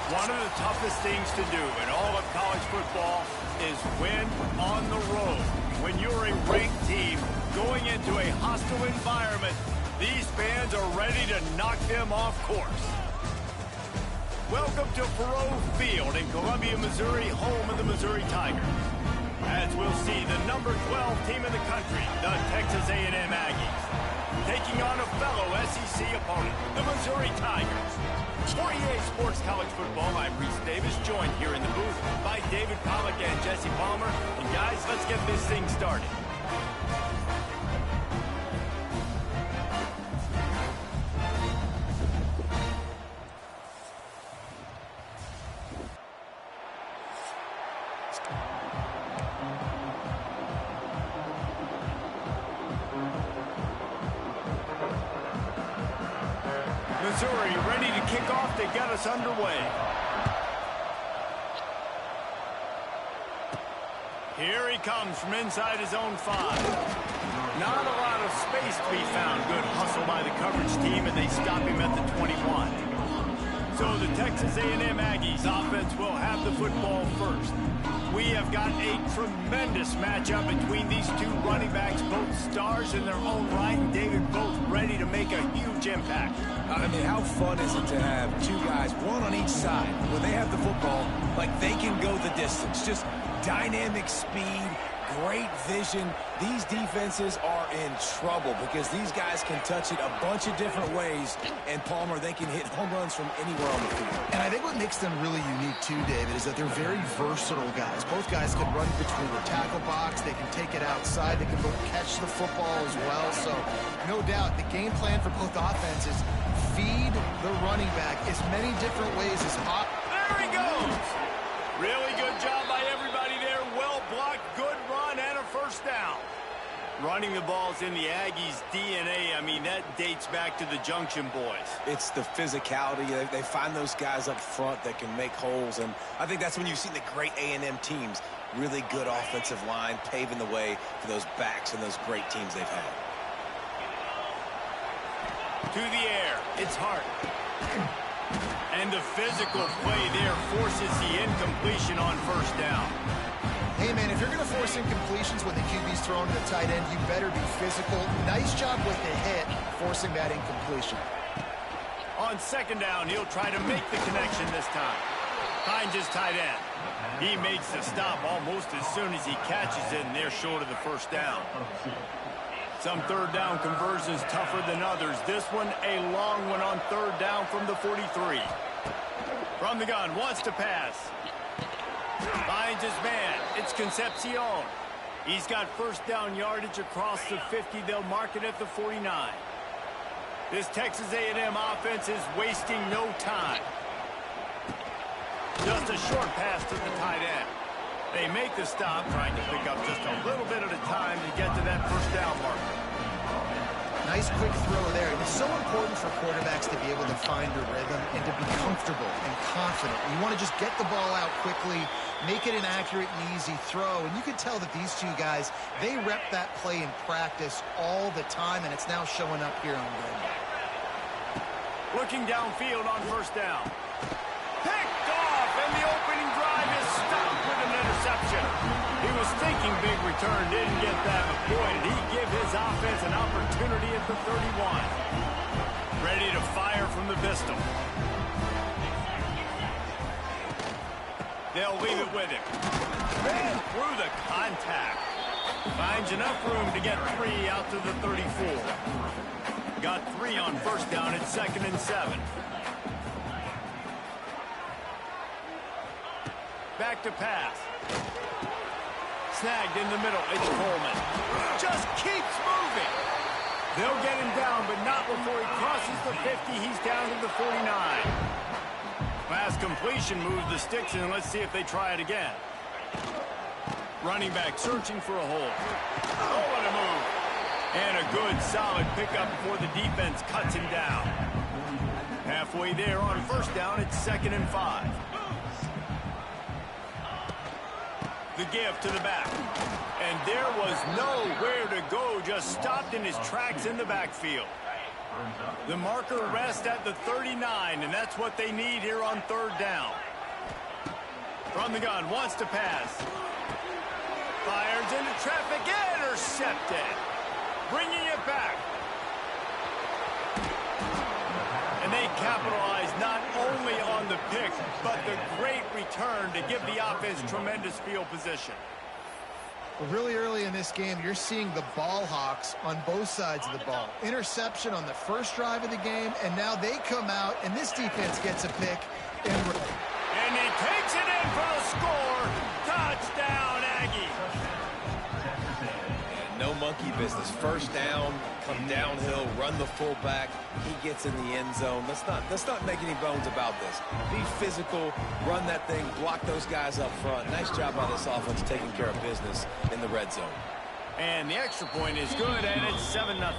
One of the toughest things to do in all of college football is win on the road. When you're a ranked team going into a hostile environment, these fans are ready to knock them off course. Welcome to Faurot Field in Columbia, Missouri, home of the Missouri Tigers. As we'll see the number 12 team in the country, the Texas A&M Aggies, taking on a fellow SEC opponent, the Missouri Tigers. For EA Sports College Football, I'm Reese Davis, joined here in the booth by David Pollack and Jesse Palmer. And guys, let's get this thing started. Missouri ready to kick off to get us underway. Here he comes from inside his own 5. Not a lot of space to be found. Good hustle by the coverage team, and they stop him at the 21. So the Texas A&M Aggies offense will have the football first. We have got a tremendous matchup between these two running backs, both stars in their own right, and David, both ready to make a huge impact. I mean, how fun is it to have two guys, one on each side, when they have the football, like they can go the distance. Just dynamic speed, great vision. These defenses are in trouble because these guys can touch it a bunch of different ways, and Palmer, they can hit home runs from anywhere on the field. And I think what makes them really unique too, David, is that they're very versatile guys. Both guys can run between the tackle box, they can take it outside, they can both catch the football as well. So no doubt the game plan for both offenses, feed the running back as many different ways as possible. There he goes! Really good job by everybody there. Well blocked, good run, and a first down. Running the ball's in the Aggies' DNA. I mean, that dates back to the Junction boys. It's the physicality. They find those guys up front that can make holes, and I think that's when you've seen the great A&M teams. Really good offensive line, paving the way for those backs and those great teams they've had. To the air, it's Hart. And the physical play there forces the incompletion on first down. Hey, man, if you're going to force incompletions when the QB's throwing to the tight end, you better be physical. Nice job with the hit, forcing that incompletion. On second down, he'll try to make the connection this time. Finds his tight end. He makes the stop almost as soon as he catches it, and they're short of the first down. Some third down conversions tougher than others. This one, a long one on third down from the 43. From the gun, wants to pass. Finds his man. It's Concepcion. He's got first down yardage across the 50. They'll mark it at the 49. This Texas A&M offense is wasting no time. Just a short pass to the tight end. They make the stop, trying to pick up just a little bit at a time to get to that first down marker. Nice quick throw there. It's so important for quarterbacks to be able to find a rhythm and to be comfortable and confident. You want to just get the ball out quickly, make it an accurate and easy throw. And you can tell that these two guys, they rep that play in practice all the time, and it's now showing up here on game. Looking downfield on first down. Picked off, and the opening drive is stopped with an interception. He was thinking big return, didn't get that, but boy, did he give his offense an opportunity at the 31. Ready to fire from the pistol. They'll leave it with him. Ran through the contact. Finds enough room to get 3 out to the 34. Got 3 on first down at 2nd and 7. Back to pass. Snagged in the middle. It's Coleman. Just keeps moving. They'll get him down, but not before he crosses the 50. He's down to the 49. Last completion moved the sticks, and let's see if they try it again. Running back searching for a hole. Oh, what a move. And a good, solid pickup before the defense cuts him down. Halfway there on first down, it's 2nd and 5. The give to the back. And there was nowhere to go, just stopped in his tracks in the backfield. The marker rests at the 39, and that's what they need here on third down. From the gun, wants to pass. Fires into traffic, intercepted. Bringing it back. And they capitalize not only on the pick, but the great return to give the offense tremendous field position. Well, really early in this game, you're seeing the ball hawks on both sides of the ball. Interception on the first drive of the game, and now they come out, and this defense gets a pick. And he takes it in for the score. Touchdown, Aggie. And no monkey business. First down, come downhill, run the fullback. He gets in the end zone. Let's not make any bones about this. Be physical, run that thing, block those guys up front. Nice job by this offense taking care of business in the red zone. And the extra point is good, and it's 7-0.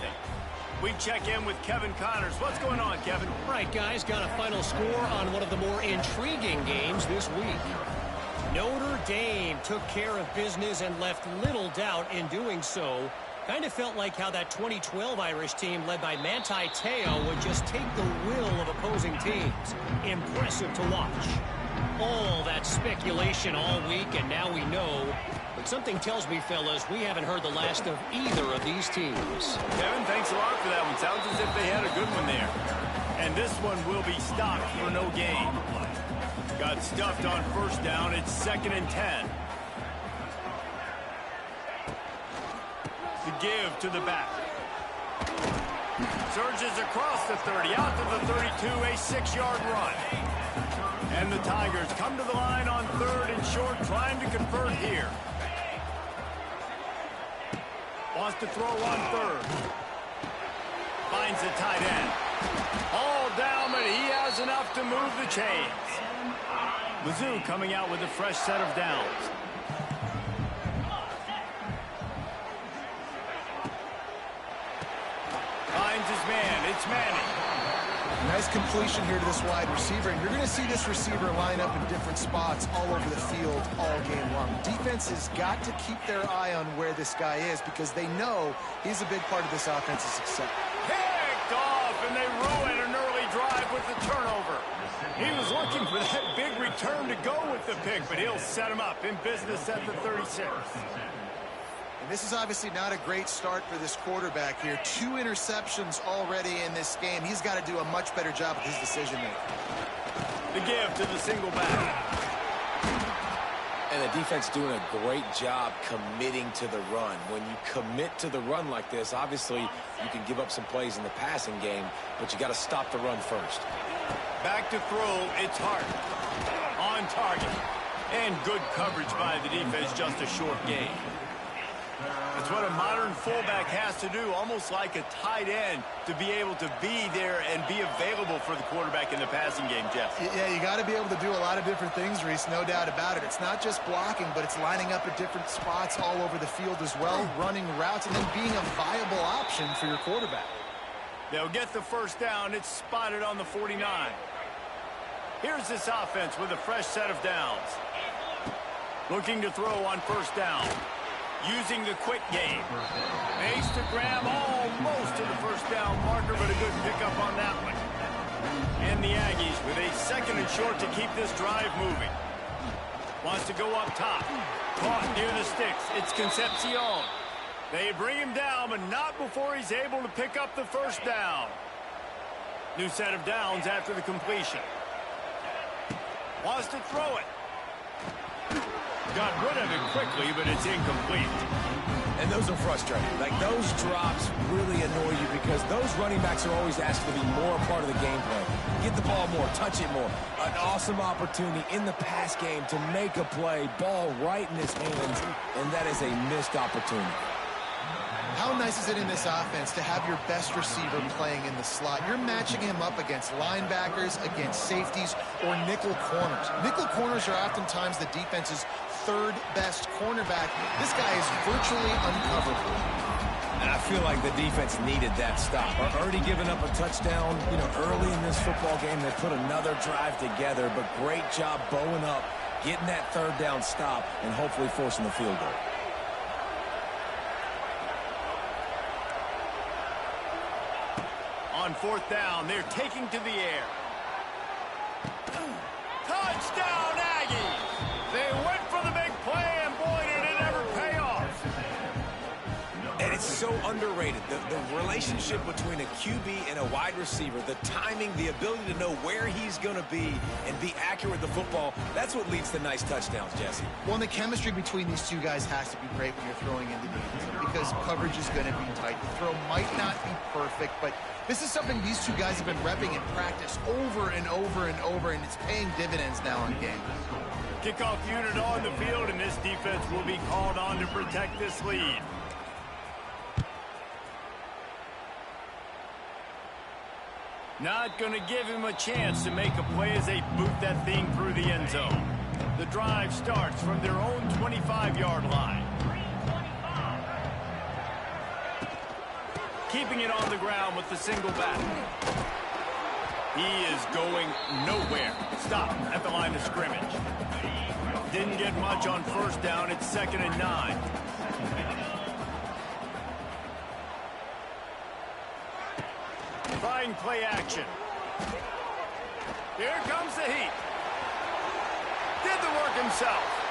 We check in with Kevin Connors. What's going on, Kevin? Right, guys, got a final score on one of the more intriguing games this week. Notre Dame took care of business and left little doubt in doing so. Kind of felt like how that 2012 Irish team led by Manti Te'o would just take the will of opposing teams. Impressive to watch. All that speculation all week, and now we know. But something tells me, fellas, we haven't heard the last of either of these teams. Kevin, thanks a lot for that one. Sounds as if they had a good one there. And this one will be stopped for no gain. Got stuffed on first down. It's 2nd and 10. The give to the back. Surges across the 30, out to the 32, a 6-yard run. And the Tigers come to the line on 3rd and short, trying to convert here. Wants to throw on 3rd. Finds the tight end. All down, but he has enough to move the chains. Mizzou coming out with a fresh set of downs. Finds his man. It's Manning. Nice completion here to this wide receiver, and you're going to see this receiver line up in different spots all over the field all game long. Defense has got to keep their eye on where this guy is because they know he's a big part of this offense's success. Picked off, and they ruin an early drive with the turnover. He was looking for that big return to go with the pick, but he'll set him up in business at the 36. And this is obviously not a great start for this quarterback here. 2 interceptions already in this game. He's got to do a much better job with his decision-making. The give to the single back. And the defense doing a great job committing to the run. When you commit to the run like this, obviously you can give up some plays in the passing game, but you got to stop the run first. Back to throw, it's Hart. On target. And good coverage by the defense, just a short gain. That's what a modern fullback has to do, almost like a tight end, to be able to be there and be available for the quarterback in the passing game, Jeff. Yeah, you got to be able to do a lot of different things, Reese, no doubt about it. It's not just blocking, but it's lining up at different spots all over the field as well, running routes, and then being a viable option for your quarterback. They'll get the first down. It's spotted on the 49. Here's this offense with a fresh set of downs. Looking to throw on first down. Using the quick game. Makes to grab almost to the first down marker, but a good pickup on that one. And the Aggies with a 2nd and short to keep this drive moving. Wants to go up top. Caught near the sticks. It's Concepcion. They bring him down, but not before he's able to pick up the first down. New set of downs after the completion. Wants to throw it. Got rid of it quickly, but it's incomplete. And those are frustrating. Like, those drops really annoy you because those running backs are always asked to be more a part of the game plan. Get the ball more, touch it more. An awesome opportunity in the pass game to make a play, ball right in his hands, and that is a missed opportunity. How nice is it in this offense to have your best receiver playing in the slot? You're matching him up against linebackers, against safeties, or nickel corners. Nickel corners are oftentimes the defense's 3rd best cornerback. This guy is virtually uncoverable. And I feel like the defense needed that stop. Already giving up a touchdown, early in this football game. They put another drive together, but great job bowing up, getting that 3rd down stop, and hopefully forcing the field goal. On fourth down, they're taking to the air. Touchdown, Aggies! They went for the big play, and boy, did it ever pay off. And it's so underrated. The relationship between a QB and a wide receiver, the timing, the ability to know where he's going to be and be accurate with the football, that's what leads to nice touchdowns, Jesse. Well, and the chemistry between these two guys has to be great when you're throwing into the end zone because coverage is going to be tight. The throw might not be perfect, but this is something these two guys have been repping in practice over and over and over, and it's paying dividends now in games. Kickoff unit on the field, and this defense will be called on to protect this lead. Not going to give him a chance to make a play as they boot that thing through the end zone. The drive starts from their own 25-yard line. Keeping it on the ground with the single back. He is going nowhere. Stop at the line of scrimmage. Didn't get much on first down. It's 2nd and 9. Trying play action. Here comes the heat. Did the work himself.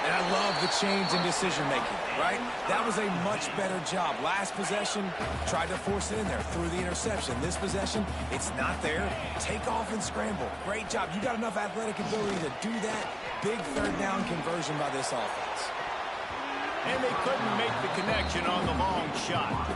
And I love the change in decision-making, right? That was a much better job. Last possession, tried to force it in there, threw the interception. This possession, it's not there. Take off and scramble. Great job. You got enough athletic ability to do that. Big third down conversion by this offense. And they couldn't make the connection on the long shot.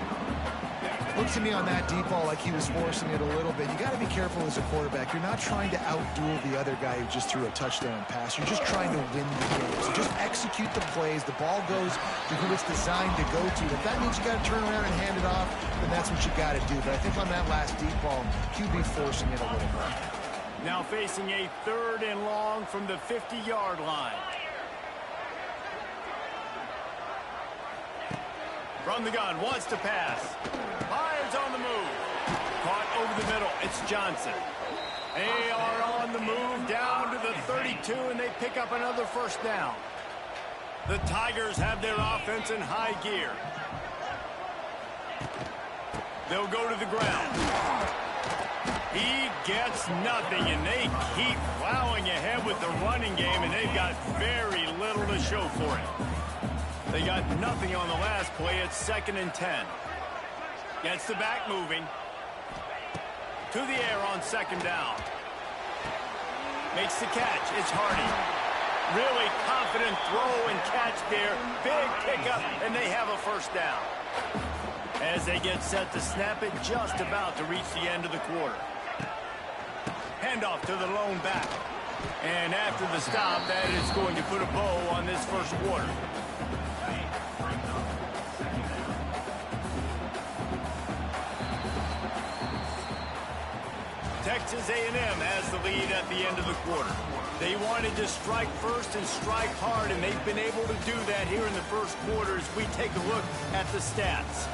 Looks to me on that deep ball like he was forcing it a little bit. You got to be careful as a quarterback. You're not trying to outduel the other guy who just threw a touchdown pass. You're just trying to win the game. So just execute the plays. The ball goes to who it's designed to go to. If that means you got to turn around and hand it off, then that's what you got to do. But I think on that last deep ball, QB forcing it a little bit. Now facing a 3rd and long from the 50-yard line. From the gun, wants to pass. Fires on the move. Caught over the middle. It's Johnson. They are on the move down to the 32, and they pick up another first down. The Tigers have their offense in high gear. They'll go to the ground. He gets nothing, and they keep plowing ahead with the running game, and they've got very little to show for it. They got nothing on the last play. It's 2nd and 10. Gets the back moving. To the air on 2nd down. Makes the catch. It's Hardy. Really confident throw and catch there. Big pickup, and they have a first down. As they get set to snap it, just about to reach the end of the quarter. Handoff to the lone back. And after the stop, that is going to put a bow on this first quarter. Texas A&M has the lead at the end of the quarter. They wanted to strike first and strike hard, and they've been able to do that here in the first quarter as we take a look at the stats.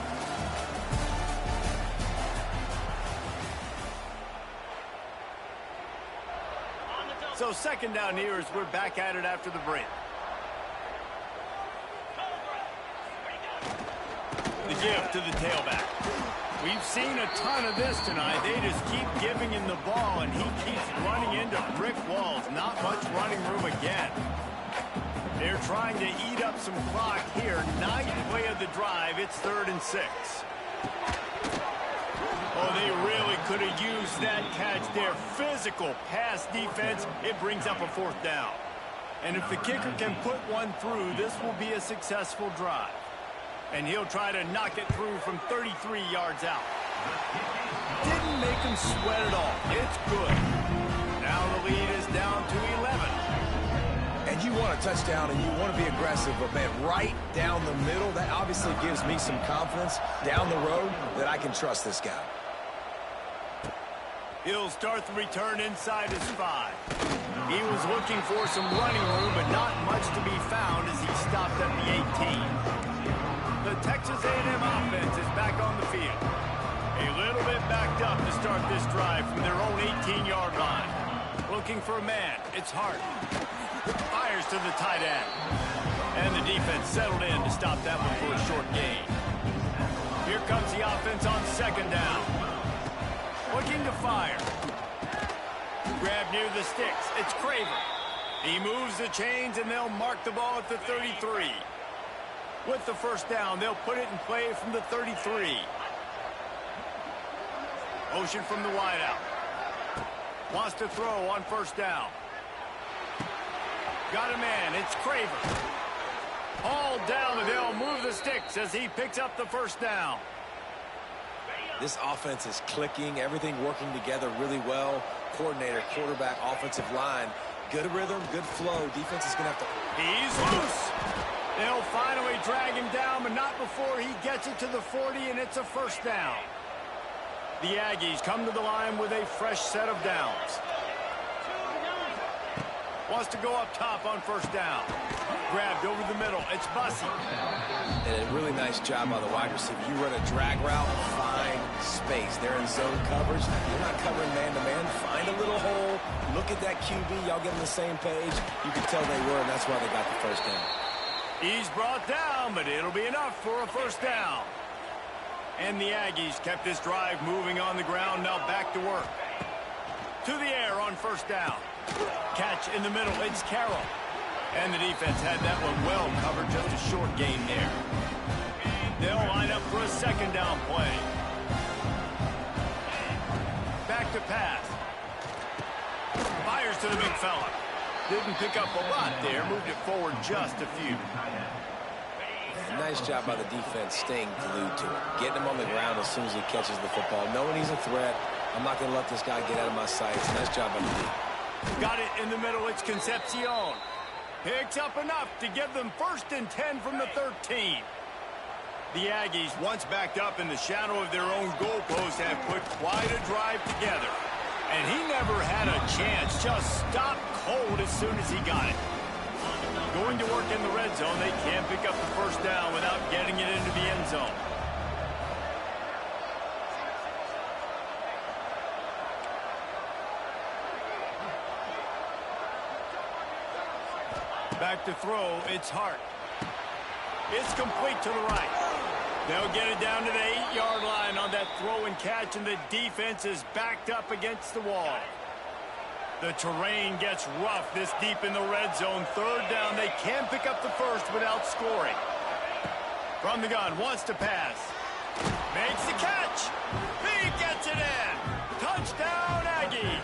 So 2nd down here as we're back at it after the break. The give to the tailback. We've seen a ton of this tonight. They just keep giving him the ball, and he keeps running into brick walls. Not much running room again. They're trying to eat up some clock here. 9th play of the drive. It's 3rd and 6. Oh, they really could have used that catch there. Physical pass defense. It brings up a 4th down. And if the kicker can put one through, this will be a successful drive. And he'll try to knock it through from 33 yards out. Didn't make him sweat at all. It's good. Now the lead is down to 11. And you want a touchdown and you want to be aggressive, but man, right down the middle, that obviously gives me some confidence down the road that I can trust this guy. He'll start the return inside his 5. He was looking for some running room, but not much to be found as he stopped at the 18. The Texas A&M offense is back on the field. A little bit backed up to start this drive from their own 18-yard line. Looking for a man. It's Hart. Fires to the tight end. And the defense settled in to stop that one for a short gain. Here comes the offense on 2nd down. Looking to fire. Grab near the sticks. It's Craver. He moves the chains, and they'll mark the ball at the 33. With the first down, they'll put it in play from the 33. Motion from the wideout. Wants to throw on first down. Got a man. It's Craver. Hauled down, and they'll move the sticks as he picks up the first down. This offense is clicking, everything working together really well. Coordinator, quarterback, offensive line. Good rhythm, good flow. Defense is going to have to... He's loose. They'll finally drag him down, but not before he gets it to the 40, and it's a first down. The Aggies come to the line with a fresh set of downs. Wants to go up top on first down. Grabbed over the middle. It's Bussey. And a really nice job by the wide receiver. You run a drag route, find space. They're in zone coverage. You're not covering man-to-man. Find a little hole. Look at that QB. Y'all get on the same page. You can tell they were, and that's why they got the first down. He's brought down, but it'll be enough for a first down. And the Aggies kept this drive moving on the ground. Now back to work. To the air on first down. Catch in the middle. It's Carroll. And the defense had that one well covered. Just a short gain there. They'll line up for a second down play. Back to pass. Fires to the big fella. Didn't pick up a lot there. Moved it forward just a few. Nice job by the defense staying glued to it. Getting him on the ground as soon as he catches the football. Knowing he's a threat. I'm not going to let this guy get out of my sights. Nice job by the D. Got it in the middle. It's Concepcion. Picks up enough to give them 1st and 10 from the 13. The Aggies, once backed up in the shadow of their own goalpost, have put quite a drive together. And he never had a chance. Just stopped cold as soon as he got it. Going to work in the red zone, they can't pick up the first down without getting it into the end zone. Back to throw, it's Hart. It's complete to the right. They'll get it down to the 8-yard line on that throw and catch, and the defense is backed up against the wall. The terrain gets rough this deep in the red zone. 3rd down, they can pick up the first without scoring. From the gun, wants to pass. Makes the catch. He gets it in. Touchdown, Aggies.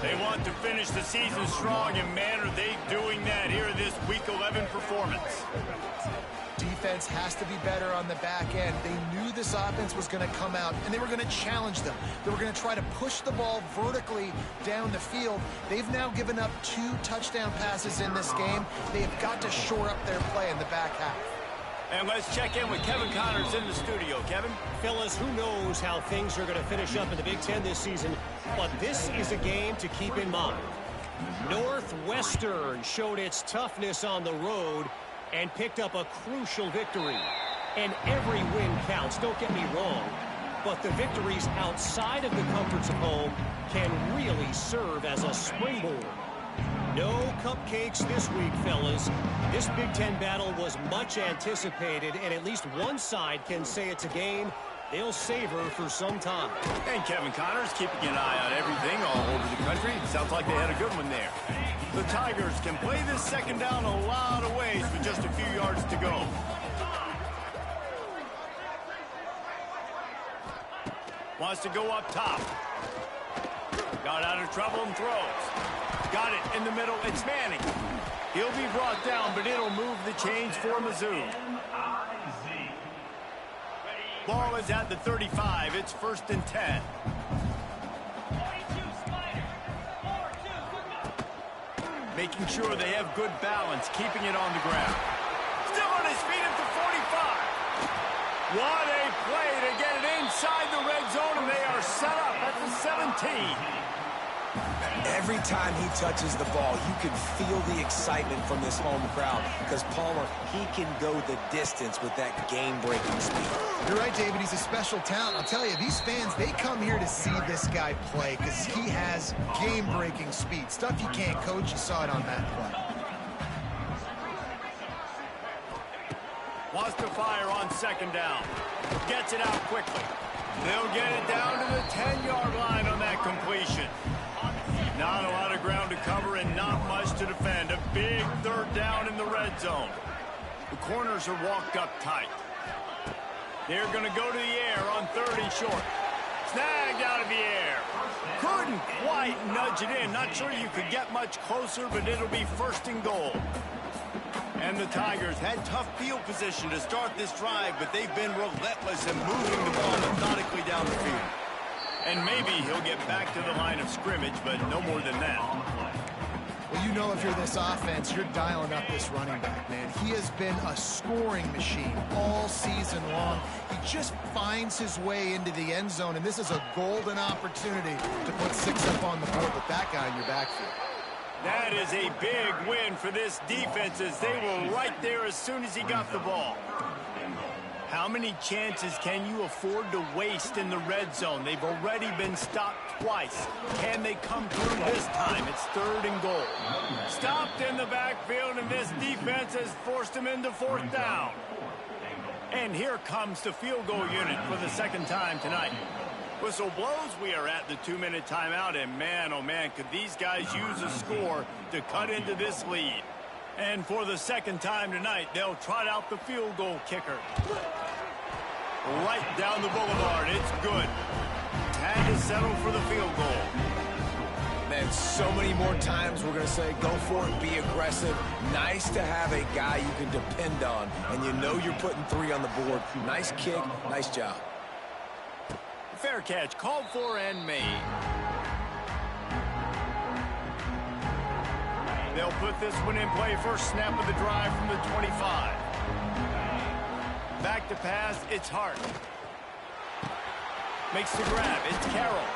They want to finish the season strong, and man, are they doing that here in this Week 11 performance. Defense has to be better on the back end. They knew this offense was going to come out, and they were going to challenge them. They were going to try to push the ball vertically down the field. They've now given up 2 touchdown passes in this game. They have got to shore up their play in the back half. And let's check in with Kevin Connors in the studio. Kevin? Fellas, who knows how things are going to finish up in the Big Ten this season, but this is a game to keep in mind. Northwestern showed its toughness on the road and picked up a crucial victory. And every win counts, don't get me wrong, but the victories outside of the comforts of home can really serve as a springboard. No cupcakes this week, fellas. This Big Ten battle was much anticipated, and at least one side can say it's a game they'll savor for some time. And Kevin Connors keeping an eye on everything all over the country. Sounds like they had a good one there. The Tigers can play this second down a lot of ways with just a few yards to go. Wants to go up top. Got out of trouble and throws. Got it in the middle. It's Manning. He'll be brought down, but it'll move the chains for Mizzou. Ball is at the 35. It's 1st and 10. Making sure they have good balance, keeping it on the ground. Still on his feet at the 45. What a play to get it inside the red zone, and they are set up at the 17. Every time he touches the ball, you can feel the excitement from this home crowd because Palmer, he can go the distance with that game-breaking speed. You're right, David. He's a special talent. I'll tell you, these fans, they come here to see this guy play because he has game-breaking speed. Stuff you can't coach. You saw it on that play. Wants to fire on second down. Gets it out quickly. They'll get it down to the 10-yard line on that completion. Not a lot of ground to cover and not much to defend. A big third down in the red zone. The corners are walked up tight. They're going to go to the air on 3rd and short. Snagged out of the air. Couldn't quite nudge it in. Not sure you could get much closer, but it'll be 1st and goal. And the Tigers had tough field position to start this drive, but they've been relentless in moving the ball methodically down the field. And maybe he'll get back to the line of scrimmage, but no more than that. Well, you know if you're this offense, you're dialing up this running back, man. He has been a scoring machine all season long. He just finds his way into the end zone, and this is a golden opportunity to put 6 up on the board with that guy in your backfield. That is a big win for this defense as they were right there as soon as he got the ball. How many chances can you afford to waste in the red zone? They've already been stopped twice. Can they come through this time? It's 3rd and goal. Stopped in the backfield, and this defense has forced him into 4th down. And here comes the field goal unit for the 2nd time tonight. Whistle blows, we are at the 2-minute timeout, and man, oh man, could these guys use a score to cut into this lead. And for the 2nd time tonight, they'll trot out the field goal kicker. Right down the boulevard, it's good. Had to settle for the field goal. Man, so many more times we're going to say, go for it, be aggressive. Nice to have a guy you can depend on, and you know you're putting 3 on the board. Nice kick, nice job. Fair catch, called for and made. They'll put this one in play. First snap of the drive from the 25. Back to pass, it's Hart. Makes the grab, it's Carroll.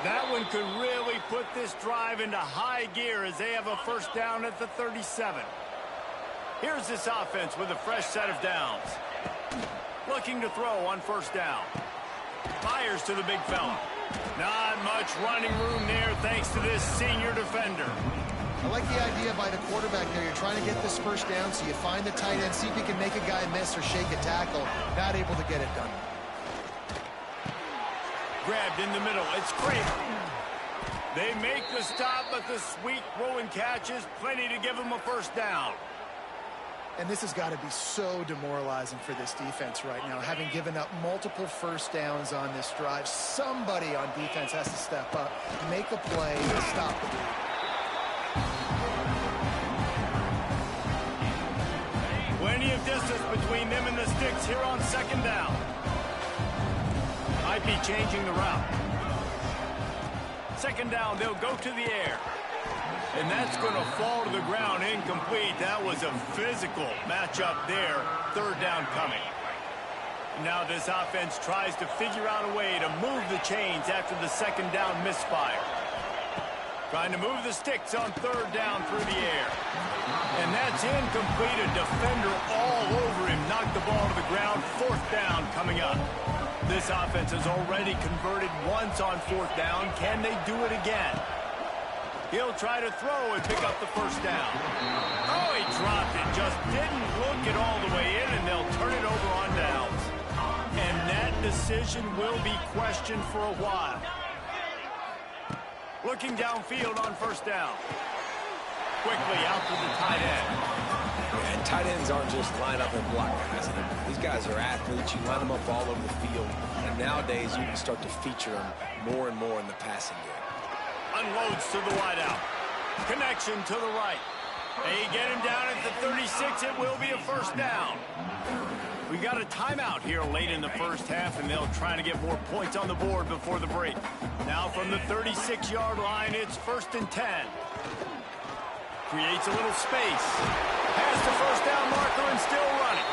That one could really put this drive into high gear as they have a 1st down at the 37. Here's this offense with a fresh set of downs. Looking to throw on 1st down. Fires to the big fella. Not much running room there thanks to this senior defender. I like the idea by the quarterback there. You're trying to get this 1st down, so you find the tight end, see if you can make a guy miss or shake a tackle. Not able to get it done. Grabbed in the middle. It's Kramer. They make the stop, but the sweet throw and catch is plenty to give them a 1st down. And this has got to be so demoralizing for this defense right now, having given up multiple 1st downs on this drive. Somebody on defense has to step up, make a play, and stop the bleed. Plenty of distance between them and the sticks here on 2nd down. Might be changing the route. 2nd down, they'll go to the air. And that's going to fall to the ground incomplete. That was a physical matchup there. 3rd down coming. Now this offense tries to figure out a way to move the chains after the 2nd down misfire. Trying to move the sticks on 3rd down through the air. And that's incomplete. A defender all over him. Knocked the ball to the ground. 4th down coming up. This offense has already converted once on 4th down. Can they do it again? He'll try to throw and pick up the 1st down. Oh, he dropped it. Just didn't look it all the way in, and they'll turn it over on downs. And that decision will be questioned for a while. Looking downfield on 1st down. Quickly out to the tight end. And tight ends aren't just line up and block guys. These guys are athletes. You line them up all over the field. And nowadays, you can start to feature them more and more in the passing game. Unloads to the wideout. Connection to the right. They get him down at the 36. It will be a 1st down. We got a timeout here late in the 1st half, and they'll try to get more points on the board before the break. Now from the 36-yard line, it's 1st and 10. Creates a little space. Has the 1st down marker and still running.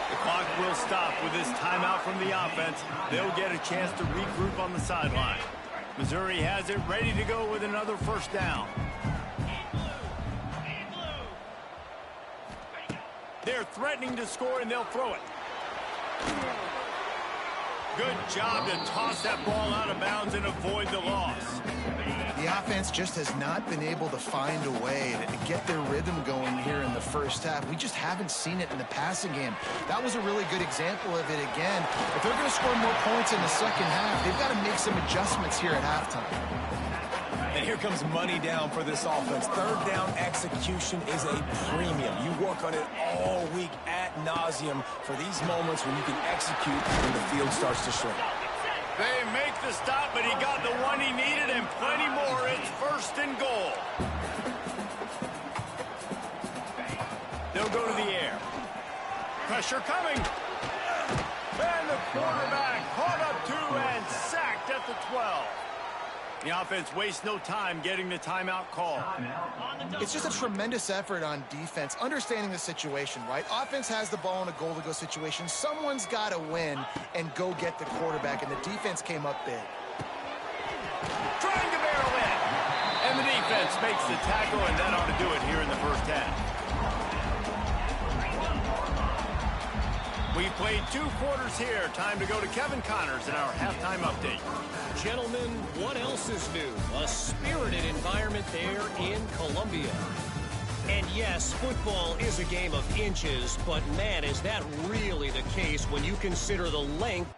The clock will stop with this timeout from the offense. They'll get a chance to regroup on the sideline. Missouri has it ready to go with another 1st down. They're threatening to score, and they'll throw it. Good job to toss that ball out of bounds and avoid the loss. The offense just has not been able to find a way to get their rhythm going here in the first half. We just haven't seen it in the passing game. That was a really good example of it again. If they're going to score more points in the second half, they've got to make some adjustments here at halftime. And here comes money down for this offense. Third down execution is a premium. You work on it all week ad nauseum for these moments when you can execute when the field starts to shrink. They make the stop, but he got the one he needed and plenty more. It's first and goal. They'll go to the air. Pressure coming. And the quarterback caught up to and sacked at the 12. The offense wastes no time getting the timeout call. It's just a tremendous effort on defense, understanding the situation, right? Offense has the ball in a goal-to-go situation. Someone's got to win and go get the quarterback, and the defense came up big. Trying to barrel in. And the defense makes the tackle, and that ought to do it here in the first half. We played 2 quarters here. Time to go to Kevin Connors in our halftime update. Gentlemen, what else is new? A spirited environment there in Columbia. And yes, football is a game of inches, but man, is that really the case when you consider the length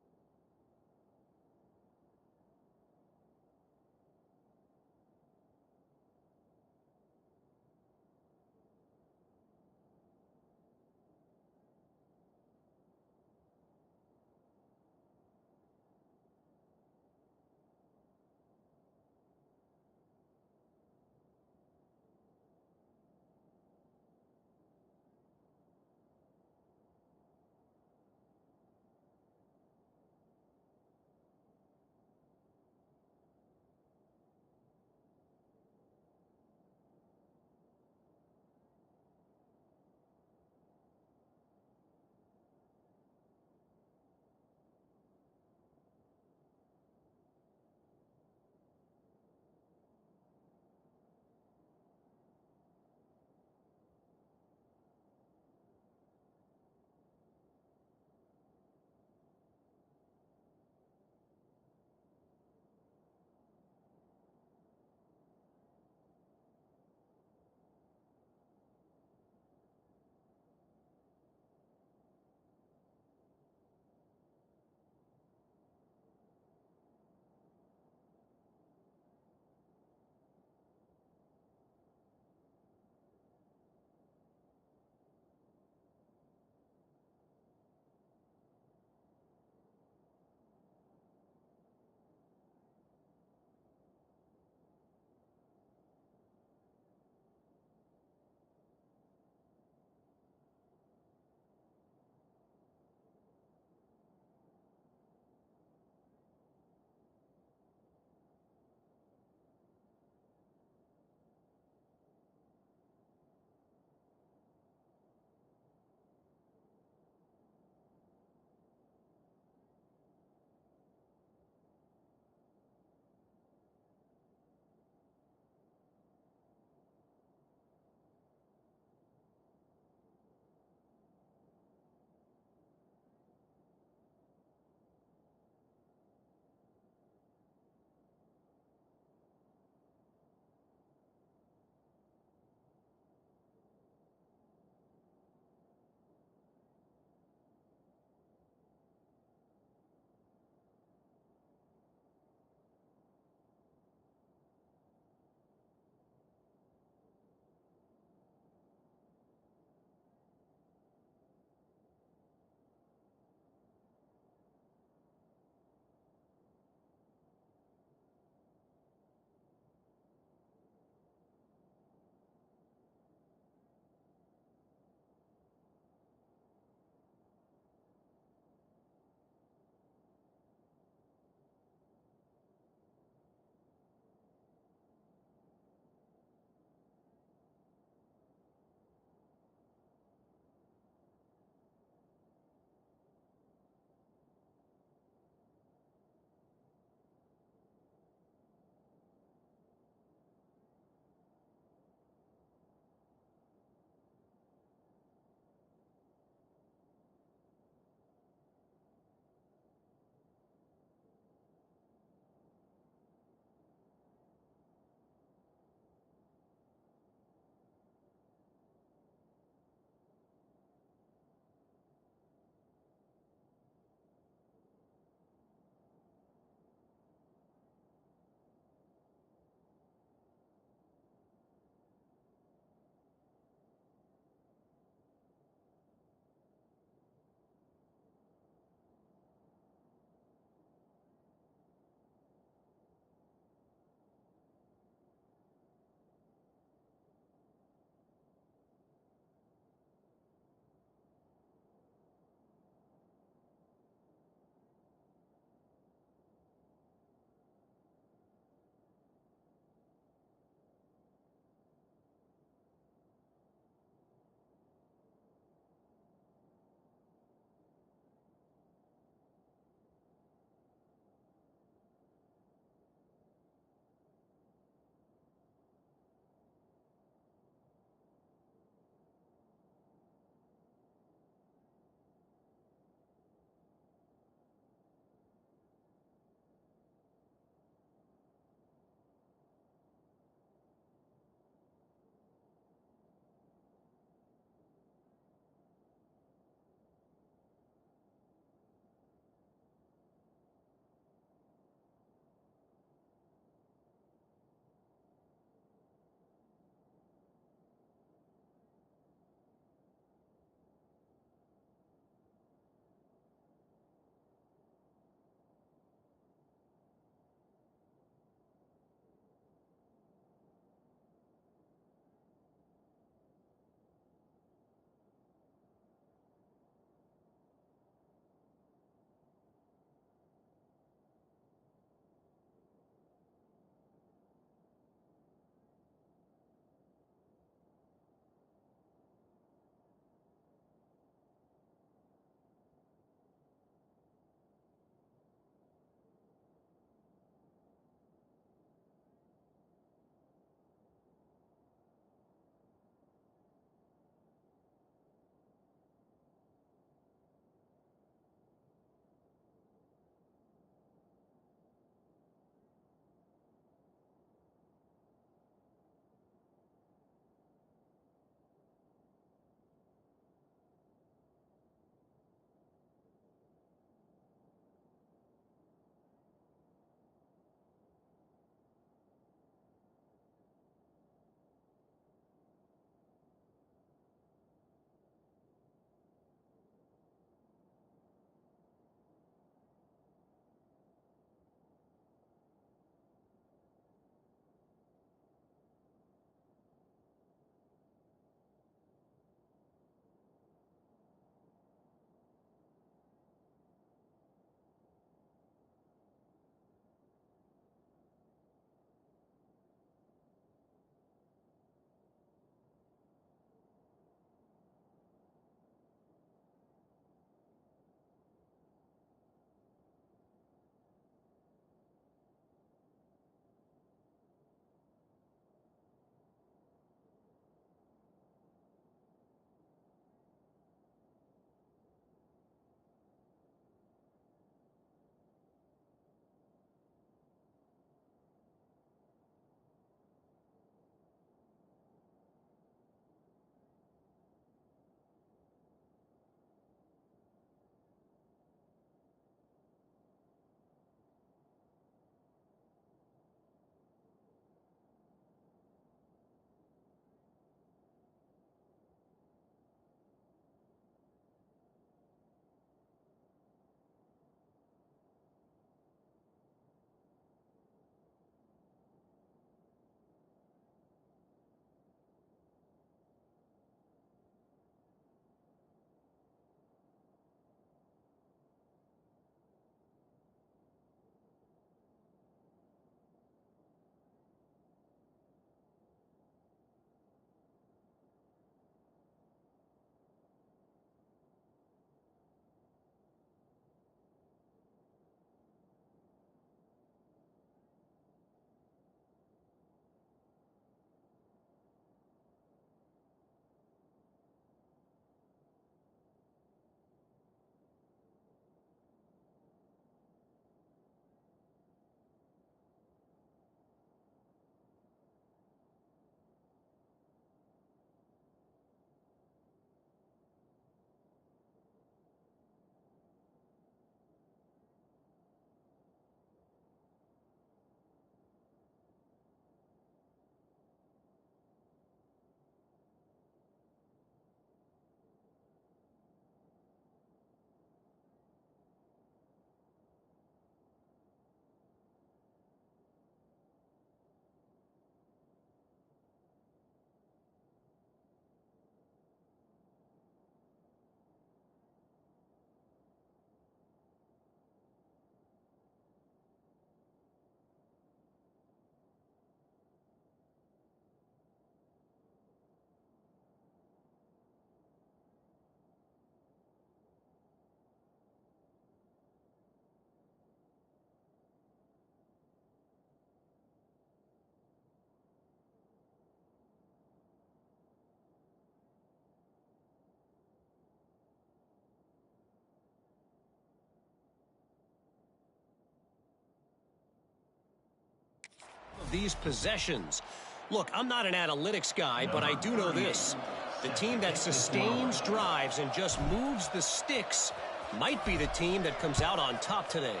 these possessions. Look, I'm not an analytics guy, but I do know this. The team that sustains drives and just moves the sticks might be the team that comes out on top today.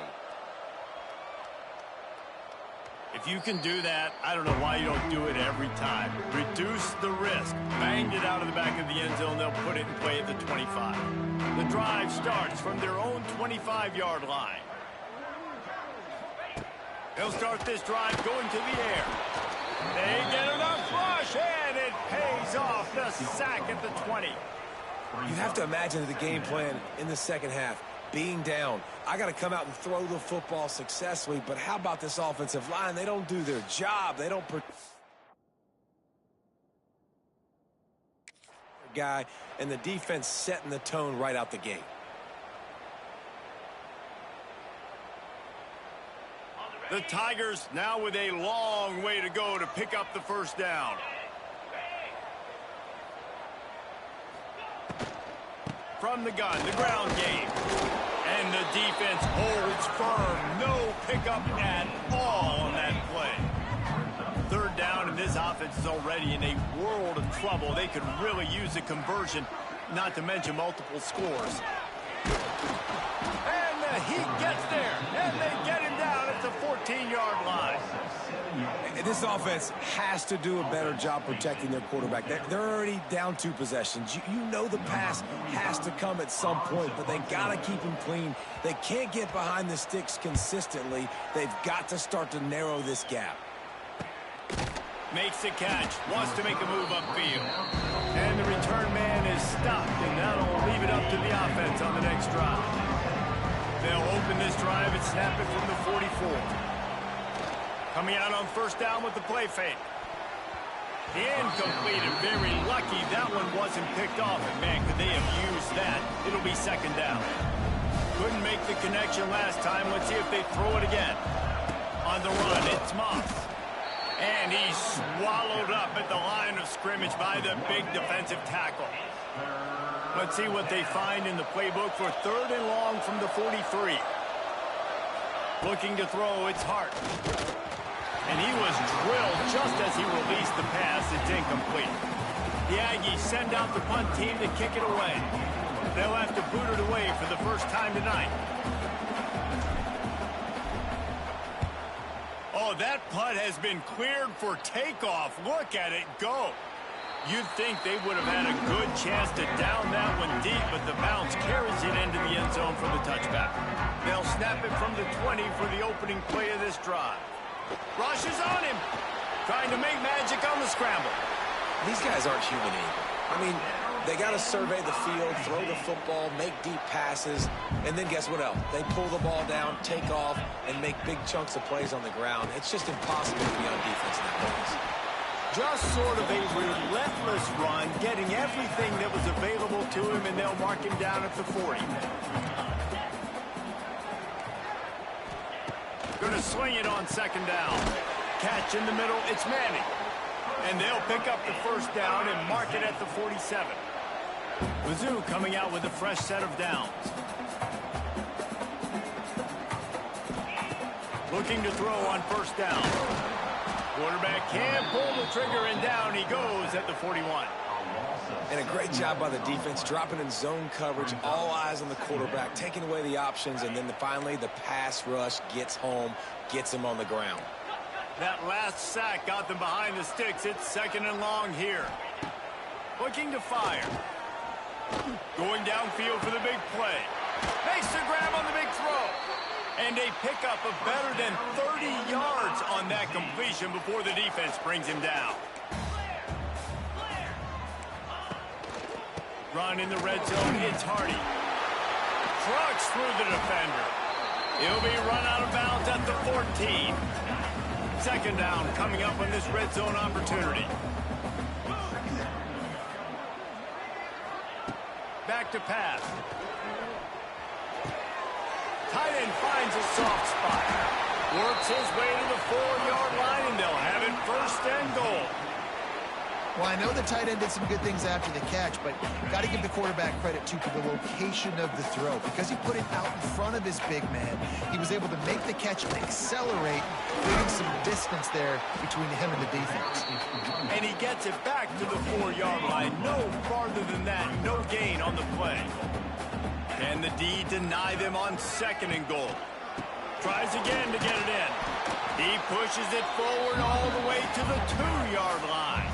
If you can do that, I don't know why you don't do it every time. Reduce the risk. Banged it out of the back of the end zone. They'll put it in play at the 25. The drive starts from their own 25-yard line. They'll start this drive going to the air. They get enough rush, and it pays off. The sack at the 20. You have to imagine the game plan in the second half. Being down, I got to come out and throw the football successfully, but how about this offensive line? They don't do their job. They don't guy, and the defense setting the tone right out the gate. The Tigers now with a long way to go to pick up the first down. From the gun, the ground game. And the defense holds firm. No pickup at all on that play. Third down, and this offense is already in a world of trouble. They could really use a conversion, not to mention multiple scores. And he gets there, and they get him down at the 14-yard line. This offense has to do a better job protecting their quarterback. They're already down 2 possessions. You know the pass has to come at some point, but they got to keep him clean. They can't get behind the sticks consistently. They've got to start to narrow this gap. Makes the catch, wants to make a move upfield. And the return man is stopped, and that'll leave it up to the offense on the next drive. They'll open this drive and snap it from the 44. Coming out on first down with the play fake. Incomplete, and very lucky that one wasn't picked off. And man, could they have used that? It'll be second down. Couldn't make the connection last time. Let's see if they throw it again. On the run, it's Moss. And he's swallowed up at the line of scrimmage by the big defensive tackle. Let's see what they find in the playbook for third and long from the 43. Looking to throw, it's Hart. And he was drilled just as he released the pass. It's incomplete. The Aggies send out the punt team to kick it away. They'll have to boot it away for the first time tonight. Oh, that punt has been cleared for takeoff. Look at it go. You'd think they would have had a good chance to down that one deep, but the bounce carries it into the end zone for the touchback. They'll snap it from the 20 for the opening play of this drive. Rush is on him, trying to make magic on the scramble. These guys aren't human either. I mean, they got to survey the field, throw the football, make deep passes, and then guess what else? They pull the ball down, take off, and make big chunks of plays on the ground. It's just impossible to be on defense in that moment. Just sort of a relentless run, getting everything that was available to him, and they'll mark him down at the 40. Going to swing it on second down. Catch in the middle, it's Manning. And they'll pick up the first down and mark it at the 47. Mizzou coming out with a fresh set of downs. Looking to throw on first down. Quarterback can't pull the trigger, and down he goes at the 41. And a great job by the defense, dropping in zone coverage, all eyes on the quarterback, taking away the options, and then finally the pass rush gets home, gets him on the ground. That last sack got them behind the sticks. It's second and long here. Looking to fire. Going downfield for the big play. Makes the grab on the big throw. And a pickup of better than 30 yards on that completion before the defense brings him down. Run in the red zone, it's Hardy. Trucks through the defender. He'll be run out of bounds at the 14. Second down coming up on this red zone opportunity. Back to pass. Tight end finds a soft spot. Works his way to the 4-yard line, and they'll have it first and goal. Well, I know the tight end did some good things after the catch, but got to give the quarterback credit, too, for the location of the throw. Because he put it out in front of his big man, he was able to make the catch and accelerate, leaving some distance there between him and the defense. And he gets it back to the 4-yard line. No farther than that. No gain on the play. Can the D deny them on 2nd and goal? Tries again to get it in. He pushes it forward all the way to the 2-yard line.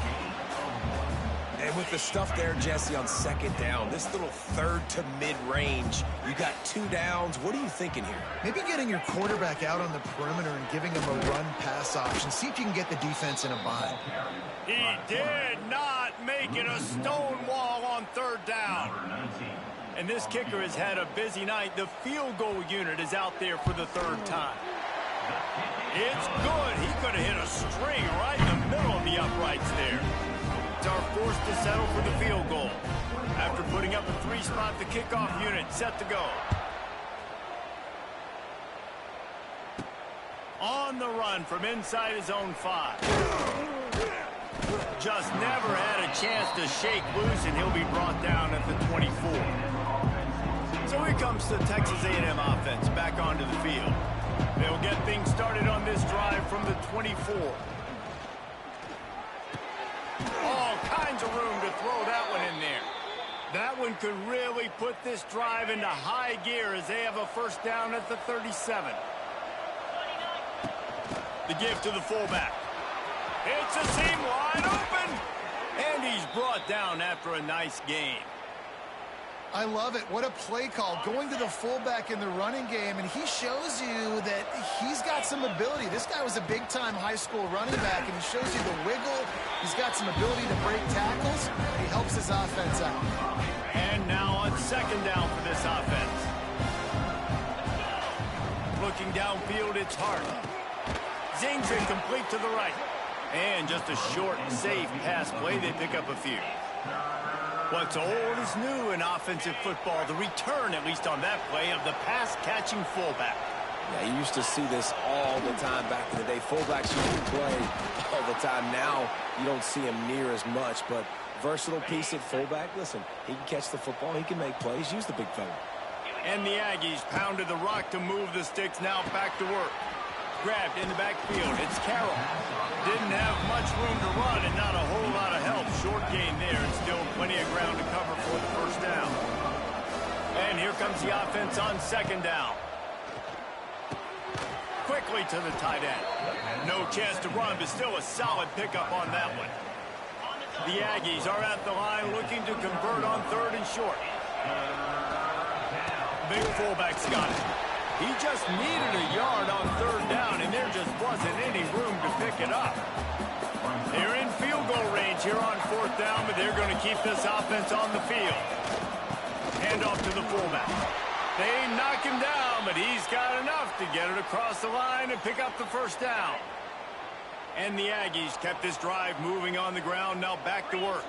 And with the stuff there, Jesse, on 2nd down, this little 3rd to mid-range, you got 2 downs. What are you thinking here? Maybe getting your quarterback out on the perimeter and giving him a run-pass option. See if you can get the defense in a bind. He did not make it a stone wall on 3rd down. And this kicker has had a busy night. The field goal unit is out there for the 3rd time. It's good. He could have hit a string right in the middle of the uprights there. Are forced to settle for the field goal. After putting up a 3-spot, the kickoff unit set to go. On the run from inside his own 5. Just never had a chance to shake loose, and he'll be brought down at the 24. So here comes the Texas A&M offense back onto the field. They'll get things started on this drive from the 24. All kinds of room to throw that one in there. That one could really put this drive into high gear as they have a 1st down at the 37. The give to the fullback. It's a seam wide open. And he's brought down after a nice gain. I love it. What a play call. Going to the fullback in the running game, and he shows you that he's got some ability. This guy was a big-time high school running back, and he shows you the wiggle. He's got some ability to break tackles. He helps his offense out. And now on 2nd down for this offense. Looking downfield, it's Hart. Zings it complete to the right. And just a short, safe pass play. They pick up a few. What's old is new in offensive football. The return, at least on that play, of the pass-catching fullback. Yeah, you used to see this all the time back in the day. Fullbacks used to play all the time. Now, you don't see him near as much, but versatile piece at fullback. Listen, he can catch the football. He can make plays. Use the big fella. And the Aggies pounded the rock to move the sticks. Now back to work. Grabbed in the backfield. It's Carroll. Didn't have much room to run and not a whole lot of help. Short gain there and still plenty of ground to cover for the 1st down. And here comes the offense on 2nd down. Quickly to the tight end. No chance to run, but still a solid pickup on that one. The Aggies are at the line looking to convert on 3rd and short. Big fullback's got it. He just needed a yard on 3rd down, and there just wasn't any room to pick it up. They're in field goal range here on 4th down, but they're going to keep this offense on the field. Hand off to the fullback. They knock him down, but he's got enough to get it across the line and pick up the 1st down. And the Aggies kept this drive moving on the ground, now back to work.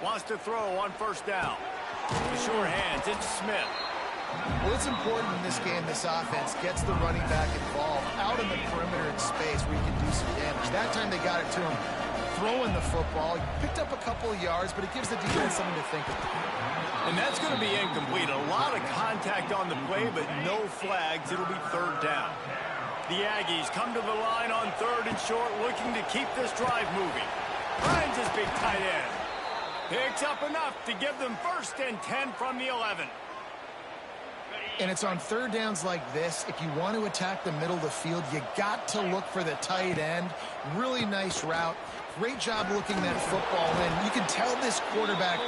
Wants to throw on 1st down. The sure hands, it's Smith. Well, it's important in this game, this offense gets the running back involved out in the perimeter in space where you can do some damage. That time they got it to him throwing the football. He picked up a couple of yards, but it gives the defense something to think about. And that's going to be incomplete. A lot of contact on the play, but no flags. It'll be 3rd down. The Aggies come to the line on 3rd and short, looking to keep this drive moving. Finds his big tight end. Picks up enough to give them 1st and 10 from the 11. And it's on 3rd downs like this. If you want to attack the middle of the field, you got to look for the tight end. Really nice route. Great job looking that football in. You can tell this quarterback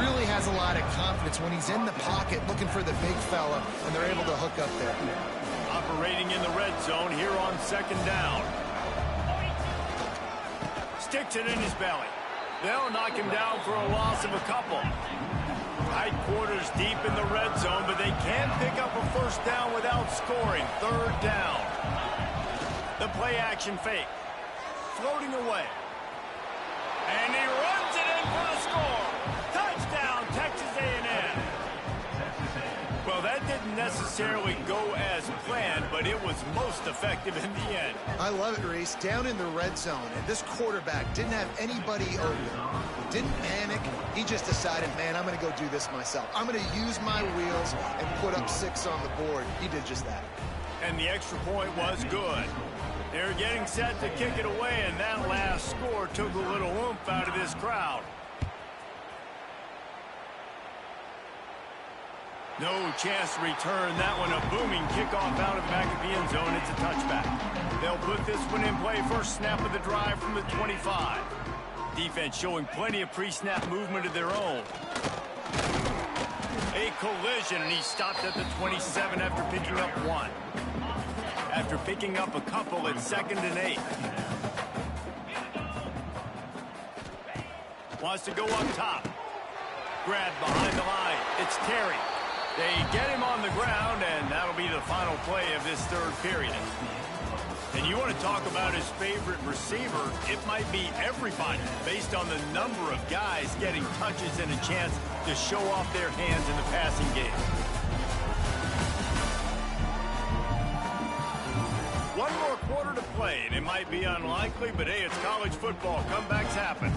really has a lot of confidence when he's in the pocket looking for the big fella, and they're able to hook up there. Operating in the red zone here on 2nd down. Sticks it in his belly. They'll knock him down for a loss of a couple. Tight quarters deep in the red zone, but they can't pick up a 1st down without scoring. 3rd down. The play action fake. Floating away. And he runs it in for the score. Touchdown, Texas A&M. Well, that didn't necessarily go as planned, but it was most effective in the end. I love it, Reese. Down in the red zone, and this quarterback didn't have anybody open. Didn't panic. He just decided, man, I'm going to go do this myself. I'm going to use my wheels and put up 6 on the board. He did just that. And the extra point was good. Their they're getting set to kick it away, and that last score took a little oomph out of this crowd. No chance to return that one. A booming kickoff out of the back of the end zone. It's a touchback. They'll put this one in play. First snap of the drive from the 25. Defense showing plenty of pre-snap movement of their own. A collision, and he stopped at the 27 after picking up one. After picking up a couple, it's 2nd and 8. Wants to go up top. Grabbed behind the line. It's Terry. They get him on the ground, and that'll be the final play of this third period. And you want to talk about his favorite receiver, it might be everybody, based on the number of guys getting touches and a chance to show off their hands in the passing game. One more quarter to play, and it might be unlikely, but hey, it's college football. Comebacks happen.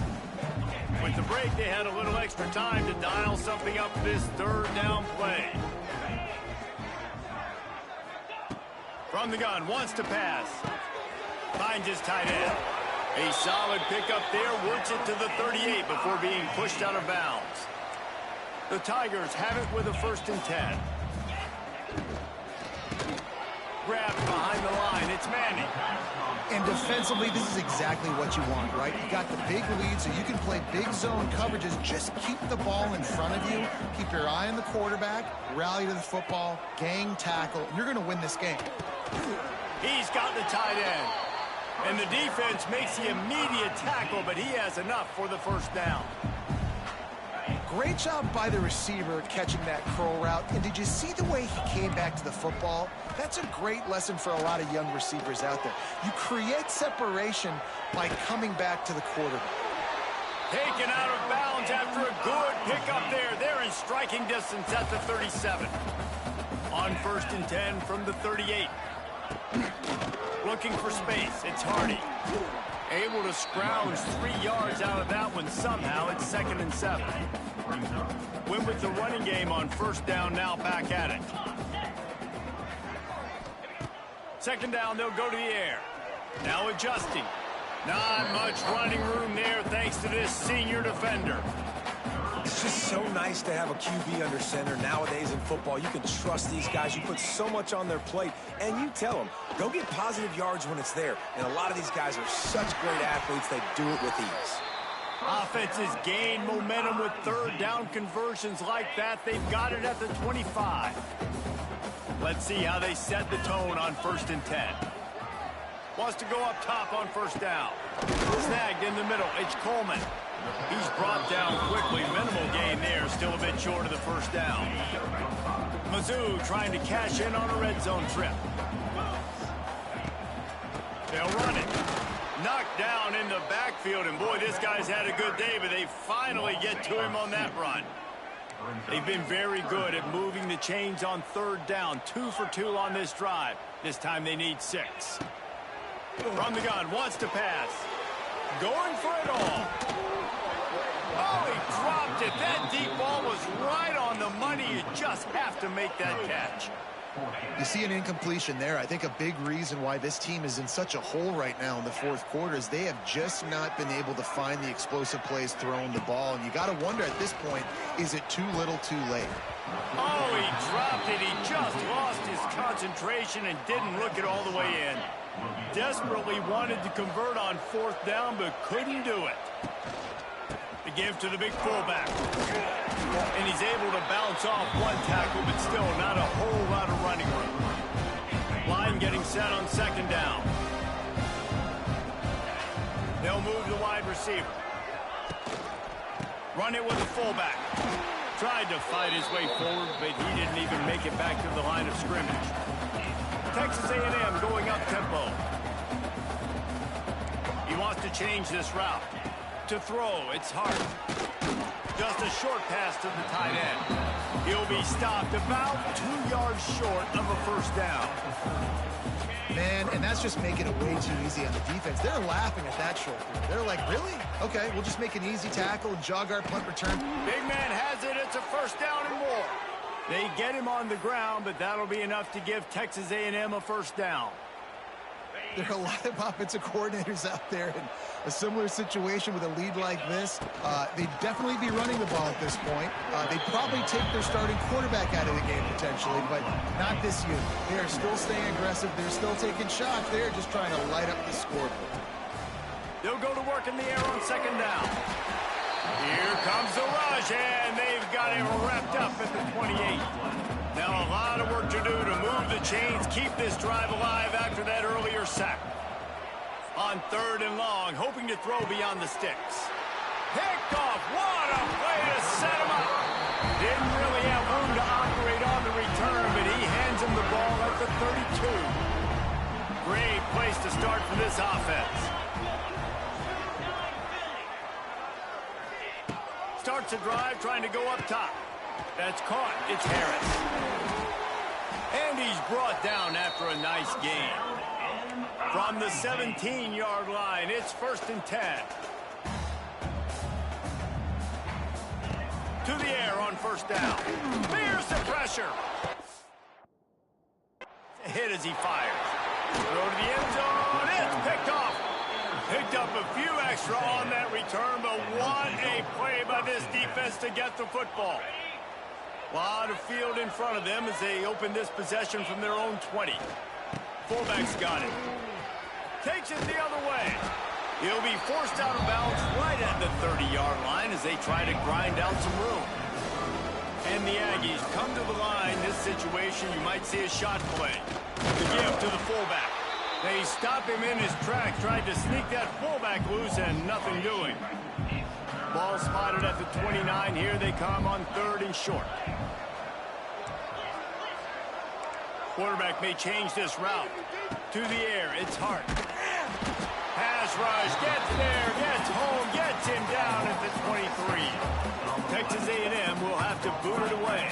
With the break, they had a little extra time to dial something up for this third down play. From the gun, wants to pass. Finds his tight end. A solid pickup there, works it to the 38 before being pushed out of bounds. The Tigers have it with a 1st and 10. Grabbed behind the line, it's Manning. And defensively, this is exactly what you want, right? You got the big lead, so you can play big zone coverages. Just keep the ball in front of you. Keep your eye on the quarterback. Rally to the football. Gang tackle. You're going to win this game. He's got the tight end. And the defense makes the immediate tackle, but he has enough for the 1st down. Great job by the receiver catching that curl route. And did you see the way he came back to the football? That's a great lesson for a lot of young receivers out there. You create separation by coming back to the quarterback. Taken out of bounds after a good pickup there. They're in striking distance at the 37. On 1st and 10 from the 38. Looking for space. It's Hardy. Able to scrounge 3 yards out of that one somehow. It's 2nd and 7. Win with the running game on 1st down, now back at it. 2nd down, they'll go to the air. Now adjusting. Not much running room there thanks to this senior defender. It's just so nice to have a QB under center. Nowadays in football, you can trust these guys. You put so much on their plate, and you tell them, go get positive yards when it's there. And a lot of these guys are such great athletes, they do it with ease. Offenses gain momentum with 3rd down conversions like that. They've got it at the 25. Let's see how they set the tone on 1st and 10. Wants to go up top on 1st down. Snagged in the middle. It's Coleman. He's brought down quickly. Minimal gain there. Still a bit short of the 1st down. Mizzou trying to cash in on a red zone trip. They'll run it. Knocked down in the backfield. And boy, this guy's had a good day, but they finally get to him on that run. They've been very good at moving the chains on 3rd down. 2 for 2 on this drive. This time they need 6. From the gun, wants to pass. Going for it all. Oh, he dropped it. That deep ball was right on the money. You just have to make that catch. You see an incompletion there. I think a big reason why this team is in such a hole right now in the 4th quarter is they have just not been able to find the explosive plays throwing the ball. And you got to wonder at this point, is it too little too late? Oh, he dropped it. He just lost his concentration and didn't look it all the way in. Desperately wanted to convert on 4th down, but couldn't do it. The give to the big fullback. And he's able to bounce off one tackle, but still not a whole lot of running room. Line getting set on 2nd down. They'll move the wide receiver. Run it with the fullback. Tried to fight his way forward, but he didn't even make it back to the line of scrimmage. Texas A&M going up tempo. He wants to change this route. To throw, it's Hart. Just a short pass to the tight end. He'll be stopped about 2 yards short of a 1st down. Man, and that's just making it way too easy on the defense. They're laughing at that short field. They're like, really? Okay, we'll just make an easy tackle and jog our punt return. Big man has it. It's a 1st down and more. They get him on the ground, but that'll be enough to give Texas A&M a 1st down. There are a lot of offensive coordinators out there in a similar situation with a lead like this. They'd definitely be running the ball at this point. They'd probably take their starting quarterback out of the game potentially, but not this unit. They're still staying aggressive. They're still taking shots. They're just trying to light up the scoreboard. They'll go to work in the air on second down. Here comes the rush, and they've got it wrapped up at the 28. Now a lot of work to do to move the chains, keep this drive alive after that earlier sack. On third and long, hoping to throw beyond the sticks. Picked off. What a way to set him up. Didn't really have room to operate on the return, but he hands him the ball at the 32. Great place to start for this offense. Starts a drive trying to go up top. That's caught. It's Harris. And he's brought down after a nice gain. From the 17-yard line, it's 1st and 10. To the air on first down. There's the pressure. Hit as he fires. Throw to the end zone. It's picked off. Picked up a few extra on that return, but what a play by this defense to get the football. A lot of field in front of them as they open this possession from their own 20. Fullback's got it. Takes it the other way. He'll be forced out of bounds right at the 30-yard line as they try to grind out some room. And the Aggies come to the line. This situation, you might see a shot play. The give to the fullback. They stop him in his track, tried to sneak that fullback loose, and nothing doing. Ball spotted at the 29. Here they come on 3rd and short. Quarterback may change this route. To the air, it's Hart. Pass rush, gets there, gets home, gets him down at the 23. Texas A&M will have to boot it away.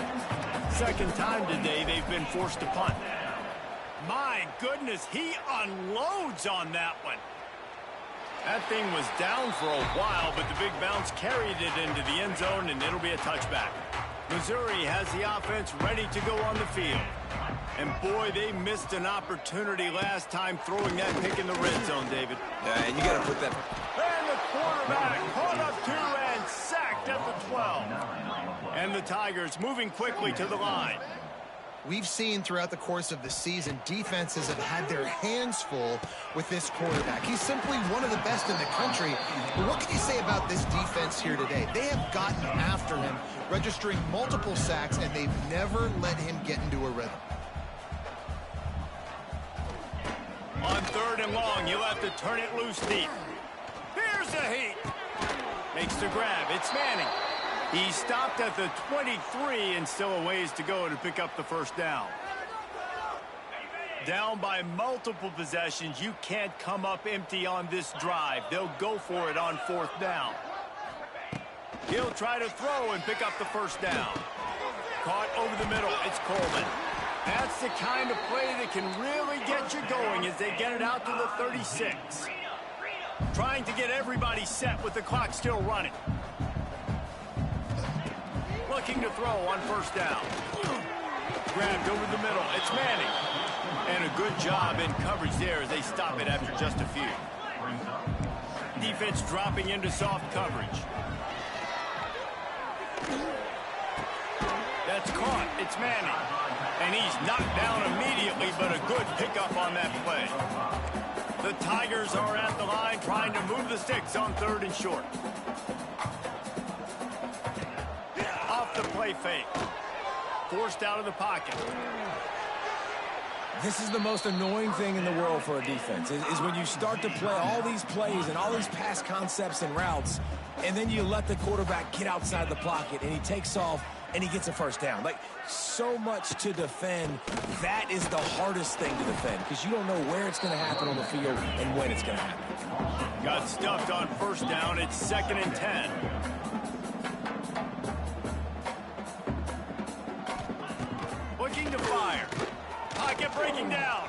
Second time today they've been forced to punt. My goodness, he unloads on that one. That thing was down for a while, but the big bounce carried it into the end zone, and it'll be a touchback. Missouri has the offense ready to go on the field. And boy, they missed an opportunity last time throwing that pick in the red zone, David. Yeah, and you got to put that... And the quarterback caught up to and sacked at the 12. And the Tigers moving quickly to the line. We've seen throughout the course of the season, defenses have had their hands full with this quarterback. He's simply one of the best in the country. But what can you say about this defense here today? They have gotten after him, registering multiple sacks, and they've never let him get into a rhythm. On 3rd and long, you'll have to turn it loose deep. Here's the heat. Makes the grab. It's Manning. He stopped at the 23 and still a ways to go to pick up the first down. Down by multiple possessions. You can't come up empty on this drive. They'll go for it on 4th down. He'll try to throw and pick up the first down. Caught over the middle. It's Coleman. That's the kind of play that can really get you going as they get it out to the 36. Trying to get everybody set with the clock still running. Looking to throw on first down. Grabbed over the middle. It's Manning. And a good job in coverage there as they stop it after just a few. Defense dropping into soft coverage. That's caught. It's Manning. And he's knocked down immediately, but a good pickup on that play. The Tigers are at the line trying to move the sticks on 3rd and short. Off the play fake. Forced out of the pocket. This is the most annoying thing in the world for a defense, is when you start to play all these plays and all these pass concepts and routes, and then you let the quarterback get outside the pocket, and he takes off, and he gets a first down. Like, so much to defend. That is the hardest thing to defend because you don't know where it's going to happen on the field and when it's going to happen. Got stuffed on first down. It's 2nd and 10. Looking to fire. Pocket breaking down.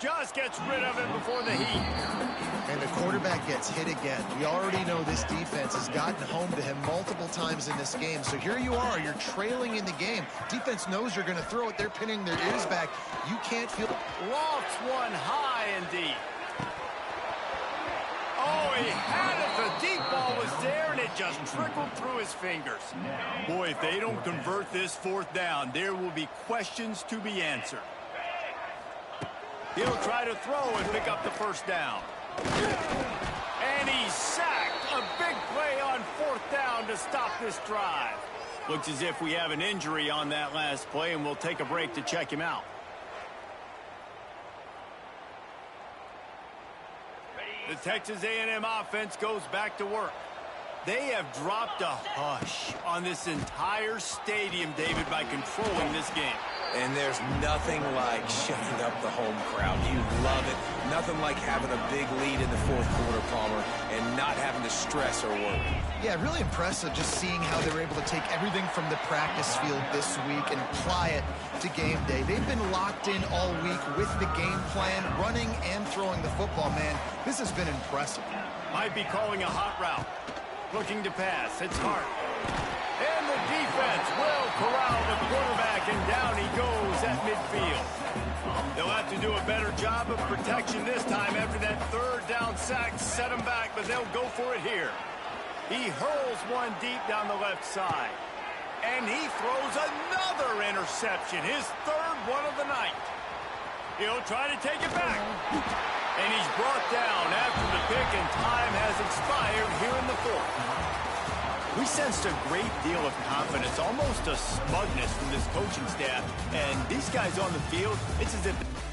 just gets rid of it before the heat. And the quarterback gets hit again. We already know this defense has gotten home to him multiple times in this game. So here you are, you're trailing in the game. Defense knows you're going to throw it. They're pinning their ears back. You can't feel it. Lofts one high and deep. Oh, he had it. The deep ball was there, and it just trickled through his fingers. Boy, if they don't convert this fourth down, there will be questions to be answered. He'll try to throw and pick up the first down. And he's sacked. A big play on fourth down to stop this drive. Looks as if we have an injury on that last play, and we'll take a break to check him out. The Texas A&M offense goes back to work. They have dropped a hush on this entire stadium, David, by controlling this game. And there's nothing like shutting up the home crowd. You love it. Nothing like having a big lead in the fourth quarter, Palmer, and not having to stress or worry. Yeah, really impressive just seeing how they were able to take everything from the practice field this week and apply it to game day. They've been locked in all week with the game plan, running and throwing the football, man. This has been impressive. Might be calling a hot route. Looking to pass. It's Hart. And the defense will corral the quarterback, and down he goes at midfield. They'll have to do a better job of protection this time after that third down sack set him back, but they'll go for it here. He hurls one deep down the left side. And he throws another interception, his third one of the night. He'll try to take it back. And he's brought down after the pick, and time has expired here in the fourth. We sensed a great deal of confidence, almost a smugness from this coaching staff. And these guys on the field, it's as if